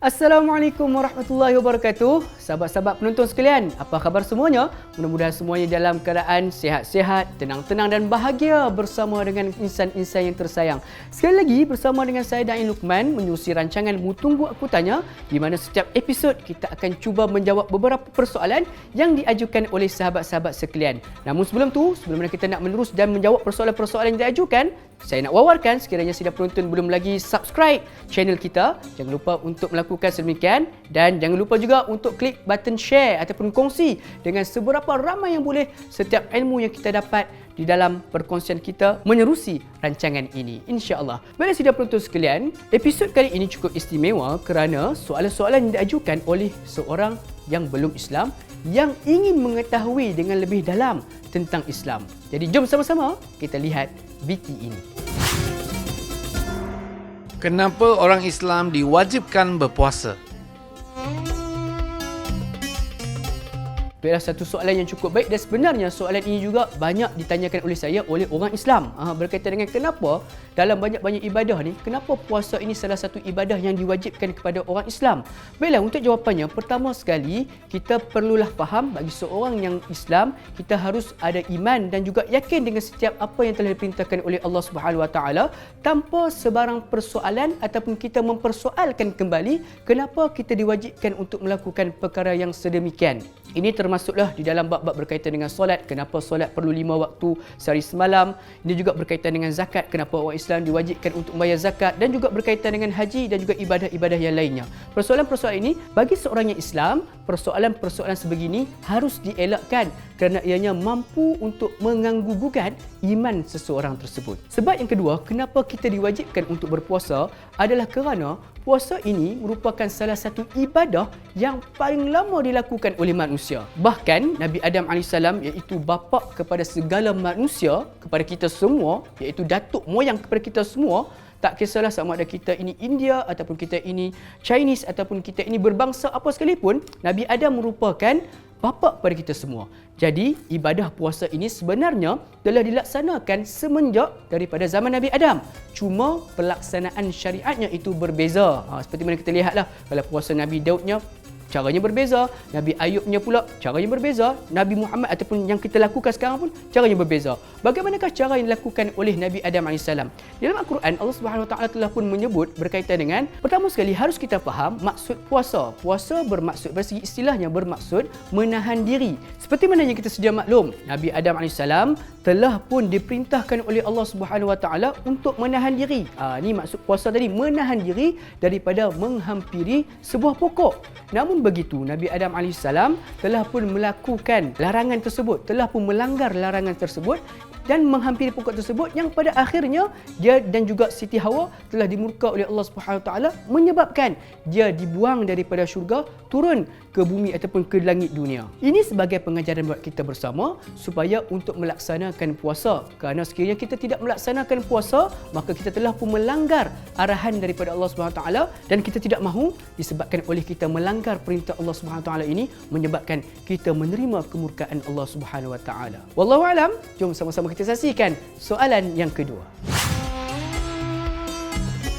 Assalamualaikum warahmatullahi wabarakatuh. Sahabat-sahabat penonton sekalian, apa khabar semuanya? Mudah-mudahan semuanya dalam keadaan sihat-sihat, tenang-tenang dan bahagia bersama dengan insan-insan yang tersayang. Sekali lagi bersama dengan saya Dain Luqman menerusi rancangan Mu Tunggu Aku Tanya, di mana setiap episod kita akan cuba menjawab beberapa persoalan yang diajukan oleh sahabat-sahabat sekalian. Namun sebelum mana kita nak menerus dan menjawab persoalan-persoalan yang diajukan, saya nak wawarkan sekiranya sidang penonton belum lagi subscribe channel kita, jangan lupa untuk melakukan sedemikian dan jangan lupa juga untuk klik button share ataupun kongsi dengan seberapa ramai yang boleh setiap ilmu yang kita dapat di dalam perkongsian kita menerusi rancangan ini, insya-Allah. Baiklah sidang penonton sekalian, episod kali ini cukup istimewa kerana soalan-soalan yang diajukan oleh seorang yang belum Islam yang ingin mengetahui dengan lebih dalam tentang Islam. Jadi jom sama-sama kita lihat VT ini. Kenapa orang Islam diwajibkan berpuasa? Itulah satu soalan yang cukup baik dan sebenarnya soalan ini juga banyak ditanyakan oleh saya oleh orang Islam berkaitan dengan kenapa dalam banyak-banyak ibadah ni, kenapa puasa ini salah satu ibadah yang diwajibkan kepada orang Islam. Baiklah, untuk jawapannya, pertama sekali kita perlulah faham bagi seorang yang Islam, kita harus ada iman dan juga yakin dengan setiap apa yang telah diperintahkan oleh Allah Subhanahu Wa Taala tanpa sebarang persoalan ataupun kita mempersoalkan kembali kenapa kita diwajibkan untuk melakukan perkara yang sedemikian. Ini termasuklah di dalam bab-bab berkaitan dengan solat, kenapa solat perlu 5 waktu sehari semalam. Ini juga berkaitan dengan zakat, kenapa orang Islam diwajibkan untuk membayar zakat, dan juga berkaitan dengan haji dan juga ibadah-ibadah yang lainnya. Persoalan-persoalan ini bagi seorang yang Islam, persoalan-persoalan sebegini harus dielakkan kerana ianya mampu untuk mengganggu-gugat iman seseorang tersebut. Sebab yang kedua, kenapa kita diwajibkan untuk berpuasa adalah kerana puasa ini merupakan salah satu ibadah yang paling lama dilakukan oleh manusia. Bahkan Nabi Adam AS, iaitu bapa kepada segala manusia, kepada kita semua, iaitu datuk moyang kepada kita semua, tak kisahlah sama ada kita ini India ataupun kita ini Chinese ataupun kita ini berbangsa apa sekalipun, Nabi Adam merupakan bapa kepada kita semua. Jadi ibadah puasa ini sebenarnya telah dilaksanakan semenjak daripada zaman Nabi Adam. Cuma pelaksanaan syariatnya itu berbeza. Seperti mana kita lihatlah, kalau puasa Nabi Daudnya caranya berbeza, Nabi Ayubnya pula caranya berbeza, Nabi Muhammad ataupun yang kita lakukan sekarang pun caranya berbeza. Bagaimanakah cara yang dilakukan oleh Nabi Adam AS? Dalam Al-Quran, Allah Subhanahu Wa Taala telah pun menyebut berkaitan dengan, pertama sekali harus kita faham maksud puasa. Puasa bermaksud, dari segi istilahnya bermaksud menahan diri. Seperti mana yang kita sedia maklum, Nabi Adam AS telah pun diperintahkan oleh Allah Subhanahu Wa Taala untuk menahan diri. Ini maksud puasa tadi, menahan diri daripada menghampiri sebuah pokok. Namun begitu, Nabi Adam AS telah pun melakukan larangan tersebut, telah pun melanggar larangan tersebut dan menghampiri pokok tersebut yang pada akhirnya dia dan juga Siti Hawa telah dimurka oleh Allah Subhanahu Wa Taala menyebabkan dia dibuang daripada syurga turun ke bumi ataupun ke langit dunia. Ini sebagai pengajaran buat kita bersama supaya untuk melaksanakan puasa. Kerana sekiranya kita tidak melaksanakan puasa, maka kita telah pun melanggar arahan daripada Allah Subhanahu Wa Taala dan kita tidak mahu disebabkan oleh kita melanggar perintah Allah Subhanahu Wa Taala ini menyebabkan kita menerima kemurkaan Allah Subhanahu Wa Taala. Wallahu alam. Jom sama-sama kita saksikan soalan yang kedua.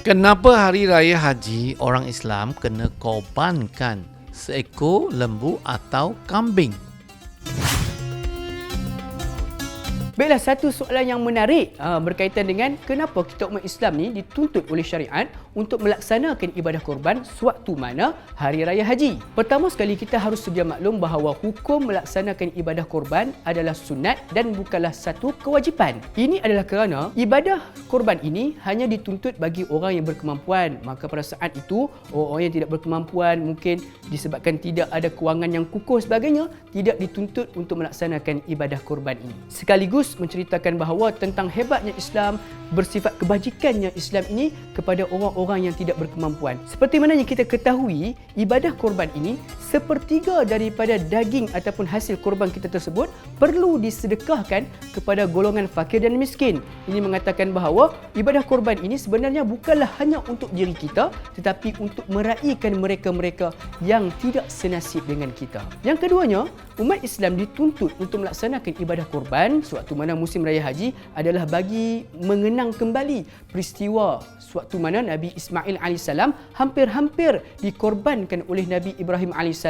Kenapa hari raya haji orang Islam kena korbankan seekor lembu atau kambing? Baiklah, satu soalan yang menarik berkaitan dengan kenapa kita umat Islam ni dituntut oleh syariat untuk melaksanakan ibadah korban sewaktu mana hari raya haji. Pertama sekali kita harus sedia maklum bahawa hukum melaksanakan ibadah korban adalah sunat dan bukanlah satu kewajipan. Ini adalah kerana ibadah korban ini hanya dituntut bagi orang yang berkemampuan. Maka pada saat itu orang yang tidak berkemampuan, mungkin disebabkan tidak ada kewangan yang kukuh sebagainya, tidak dituntut untuk melaksanakan ibadah korban ini. Sekaligus menceritakan bahawa tentang hebatnya Islam, bersifat kebajikannya Islam ini kepada orang-orang yang tidak berkemampuan. Seperti mana yang kita ketahui, ibadah korban ini sepertiga daripada daging ataupun hasil korban kita tersebut perlu disedekahkan kepada golongan fakir dan miskin. Ini mengatakan bahawa ibadah korban ini sebenarnya bukanlah hanya untuk diri kita, tetapi untuk meraihkan mereka-mereka yang tidak senasib dengan kita. Yang keduanya, umat Islam dituntut untuk melaksanakan ibadah korban sewaktu mana musim raya haji adalah bagi mengenang kembali peristiwa sewaktu mana Nabi Ismail AS hampir-hampir dikorbankan oleh Nabi Ibrahim AS.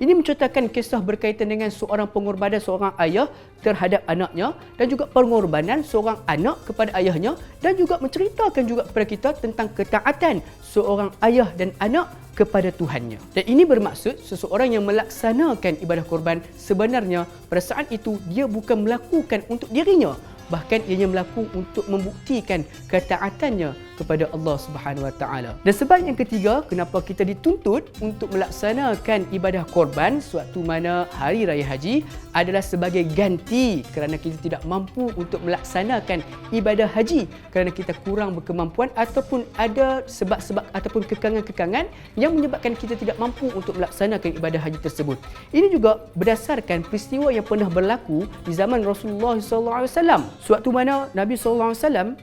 Ini menceritakan kisah berkaitan dengan seorang pengorbanan seorang ayah terhadap anaknya dan juga pengorbanan seorang anak kepada ayahnya, dan juga menceritakan juga kepada kita tentang ketaatan seorang ayah dan anak kepada Tuhannya. Dan ini bermaksud seseorang yang melaksanakan ibadah korban sebenarnya pada saat itu dia bukan melakukan untuk dirinya, bahkan ianya melakukan untuk membuktikan ketaatannya kepada Allah Subhanahu Wa Taala. Dan sebab yang ketiga, kenapa kita dituntut untuk melaksanakan ibadah korban sewaktu mana hari raya haji adalah sebagai ganti kerana kita tidak mampu untuk melaksanakan ibadah haji kerana kita kurang berkemampuan ataupun ada sebab-sebab ataupun kekangan-kekangan yang menyebabkan kita tidak mampu untuk melaksanakan ibadah haji tersebut. Ini juga berdasarkan peristiwa yang pernah berlaku di zaman Rasulullah SAW. Sewaktu mana Nabi SAW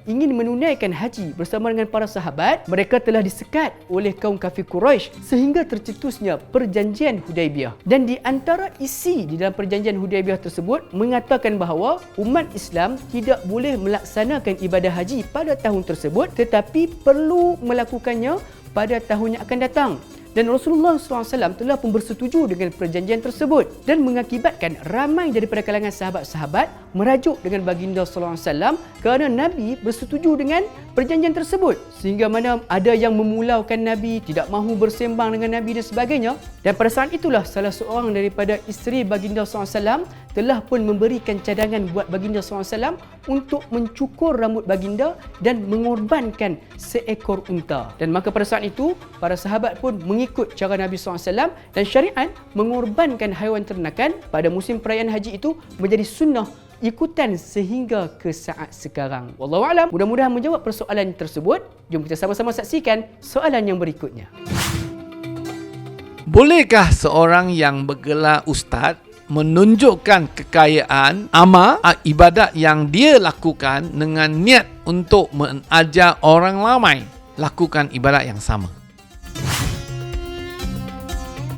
ingin menunaikan haji bersama dengan para sahabat, mereka telah disekat oleh kaum kafir Quraisy sehingga tercetusnya perjanjian Hudaibiyah. Dan di antara isi di dalam perjanjian Hudaibiyah tersebut mengatakan bahawa umat Islam tidak boleh melaksanakan ibadah haji pada tahun tersebut, tetapi perlu melakukannya pada tahun yang akan datang. Dan Rasulullah SAW telah pun bersetuju dengan perjanjian tersebut dan mengakibatkan ramai daripada kalangan sahabat-sahabat merajuk dengan baginda SAW kerana Nabi bersetuju dengan perjanjian tersebut. Sehingga mana ada yang memulaukan Nabi, tidak mahu bersembang dengan Nabi dan sebagainya. Dan pada saat itulah salah seorang daripada isteri baginda SAW telah pun memberikan cadangan buat baginda SAW untuk mencukur rambut baginda dan mengorbankan seekor unta. Dan maka pada saat itu para sahabat pun mengikut cara Nabi SAW, dan syariat mengorbankan haiwan ternakan pada musim perayaan haji itu menjadi sunnah ikutan sehingga ke saat sekarang. Wallahualam. Mudah-mudahan menjawab persoalan tersebut. Jom kita sama-sama saksikan soalan yang berikutnya. Bolehkah seorang yang bergelar ustaz menunjukkan kekayaan amal ibadat yang dia lakukan dengan niat untuk mengajar orang ramai lakukan ibadat yang sama?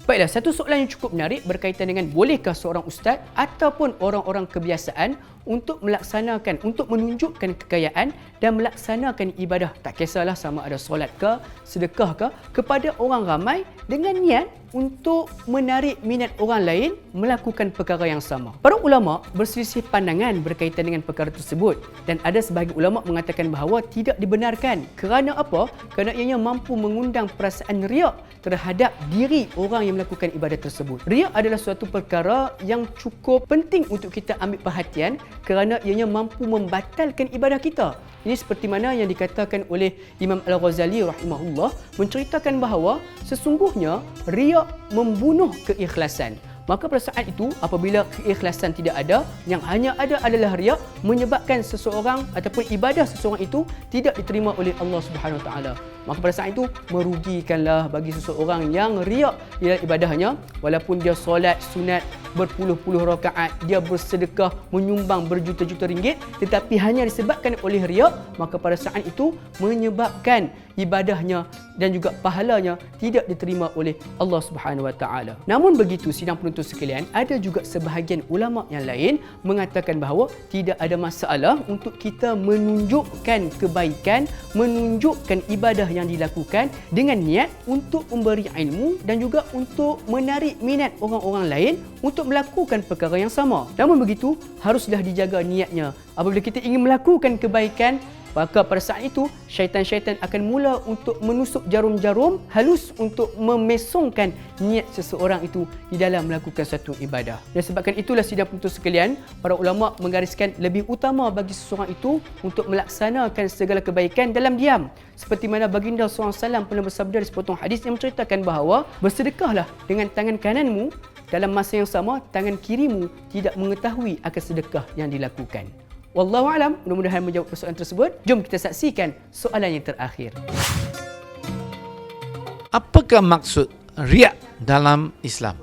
Baiklah, satu soalan yang cukup menarik berkaitan dengan bolehkah seorang ustaz ataupun orang-orang kebiasaan untuk melaksanakan, untuk menunjukkan kekayaan dan melaksanakan ibadah, tak kisahlah sama ada solat ke, sedekah ke, kepada orang ramai dengan niat untuk menarik minat orang lain melakukan perkara yang sama. Para ulama berselisih pandangan berkaitan dengan perkara tersebut, dan ada sebahagian ulama mengatakan bahawa tidak dibenarkan. Kerana apa? Kerana ianya mampu mengundang perasaan riak terhadap diri orang yang melakukan ibadah tersebut. Riak adalah suatu perkara yang cukup penting untuk kita ambil perhatian kerana ianya mampu membatalkan ibadah kita. Ini seperti mana yang dikatakan oleh Imam Al-Ghazali rahimahullah, menceritakan bahawa sesungguhnya riak membunuh keikhlasan. Maka pada saat itu apabila keikhlasan tidak ada, yang hanya ada adalah riak, menyebabkan seseorang ataupun ibadah seseorang itu tidak diterima oleh Allah Subhanahu Wa Taala. Maka pada saat itu merugikanlah bagi seseorang yang riak di dalam ibadahnya, walaupun dia solat sunat berpuluh-puluh rakaat, dia bersedekah menyumbang berjuta-juta ringgit, tetapi hanya disebabkan oleh riak, maka pada saat itu menyebabkan ibadahnya dan juga pahalanya tidak diterima oleh Allah Subhanahu Wa Taala. Namun begitu sidang penonton sekalian, ada juga sebahagian ulama yang lain mengatakan bahawa tidak ada masalah untuk kita menunjukkan kebaikan, menunjukkan ibadah yang dilakukan dengan niat untuk memberi ilmu dan juga untuk menarik minat orang-orang lain untuk melakukan perkara yang sama. Namun begitu, haruslah dijaga niatnya. Apabila kita ingin melakukan kebaikan, maka pada saat itu syaitan-syaitan akan mula untuk menusuk jarum-jarum halus untuk memesongkan niat seseorang itu di dalam melakukan satu ibadah. Dan sebabkan itulah sidang penonton sekalian, para ulama menggariskan lebih utama bagi seseorang itu untuk melaksanakan segala kebaikan dalam diam. Seperti mana baginda SAW pernah bersabda di sepotong hadis yang menceritakan bahawa bersedekahlah dengan tangan kananmu, dalam masa yang sama tangan kirimu tidak mengetahui akan sedekah yang dilakukan. Wallahualam, mudah-mudahan menjawab persoalan tersebut. Jom kita saksikan soalan yang terakhir. Apakah maksud riak dalam Islam?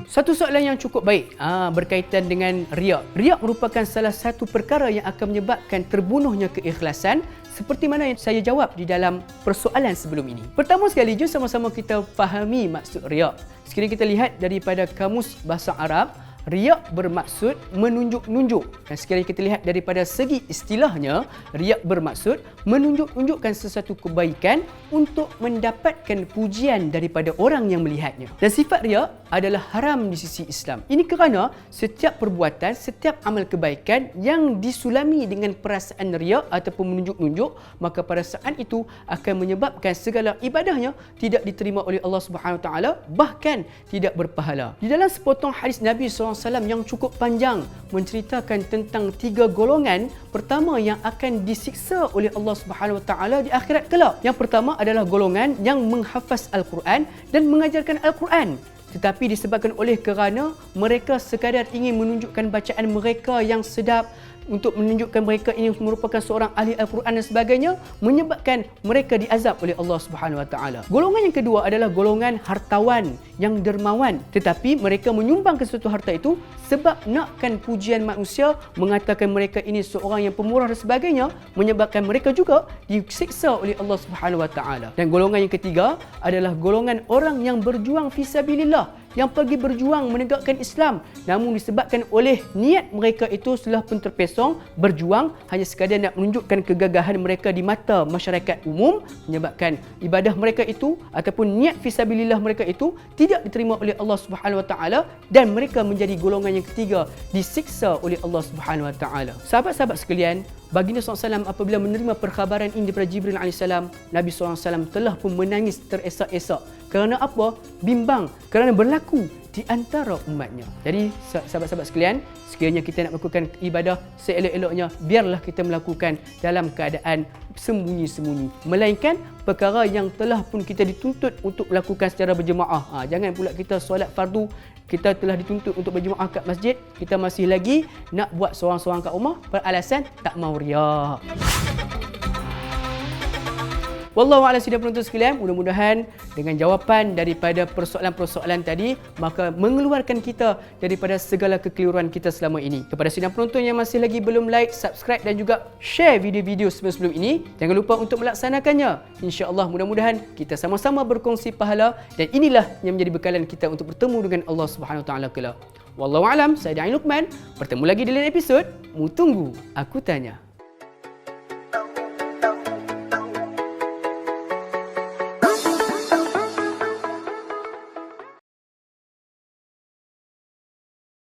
Satu soalan yang cukup baik berkaitan dengan riak. Riak merupakan salah satu perkara yang akan menyebabkan terbunuhnya keikhlasan, seperti mana yang saya jawab di dalam persoalan sebelum ini. Pertama sekali, jom sama-sama kita fahami maksud riak. Sekiranya kita lihat daripada kamus bahasa Arab, riak bermaksud menunjuk-nunjuk. Dan sekiranya kita lihat daripada segi istilahnya, riak bermaksud menunjuk-nunjukkan sesuatu kebaikan untuk mendapatkan pujian daripada orang yang melihatnya. Dan sifat riak adalah haram di sisi Islam. Ini kerana setiap perbuatan, setiap amal kebaikan yang disulami dengan perasaan riak ataupun menunjuk-nunjuk, maka pada saat itu akan menyebabkan segala ibadahnya tidak diterima oleh Allah Subhanahu Wa Taala, bahkan tidak berpahala. Di dalam sepotong hadis Nabi SAW yang cukup panjang menceritakan tentang 3 golongan pertama yang akan disiksa oleh Allah Subhanahu Wa Taala di akhirat kelak. Yang pertama adalah golongan yang menghafaz Al-Quran dan mengajarkan Al-Quran, tetapi disebabkan oleh kerana mereka sekadar ingin menunjukkan bacaan mereka yang sedap, untuk menunjukkan mereka ini merupakan seorang ahli Al-Quran dan sebagainya, menyebabkan mereka diazab oleh Allah Subhanahu Wa Taala. Golongan yang kedua adalah golongan hartawan yang dermawan, tetapi mereka menyumbangkan sesuatu harta itu sebab nakkan pujian manusia, mengatakan mereka ini seorang yang pemurah dan sebagainya, menyebabkan mereka juga disiksa oleh Allah Subhanahu Wa Taala. Dan golongan yang ketiga adalah golongan orang yang berjuang fisabilillah, yang pergi berjuang menegakkan Islam, namun disebabkan oleh niat mereka itu telah pun terpesong, berjuang hanya sekadar nak menunjukkan kegagahan mereka di mata masyarakat umum, menyebabkan ibadah mereka itu ataupun niat fisabilillah mereka itu tidak diterima oleh Allah Subhanahu Wa Taala, dan mereka menjadi golongan yang ketiga, disiksa oleh Allah Subhanahu Wa Taala. Sahabat-sahabat sekalian, Baginda SAW apabila menerima perkhabaran ini daripada Jibril AS, Nabi SAW telah pun menangis teresak-esak. Kerana apa? Bimbang kerana berlaku di antara umatnya. Jadi sahabat-sahabat sekalian, sekiranya kita nak melakukan ibadah seelok-eloknya, biarlah kita melakukan dalam keadaan sembunyi-sembunyi, melainkan perkara yang telah pun kita dituntut untuk melakukan secara berjemaah. Jangan pula kita solat fardu, kita telah dituntut untuk berjemaah kat masjid, kita masih lagi nak buat seorang-seorang kat rumah beralasan tak mau riak. Wallahu a'lam sidang penonton sekalian, mudah-mudahan dengan jawapan daripada persoalan-persoalan tadi maka mengeluarkan kita daripada segala kekeliruan kita selama ini. Kepada sidang penonton yang masih lagi belum like, subscribe dan juga share video-video sebelum ini, jangan lupa untuk melaksanakannya. InsyaAllah mudah-mudahan kita sama-sama berkongsi pahala, dan inilah yang menjadi bekalan kita untuk bertemu dengan Allah Subhanahu Wa Taala kelak. Wallahu a'lam, saya Dai Luqman. Bertemu lagi di lain episod. Mu tunggu, aku tanya.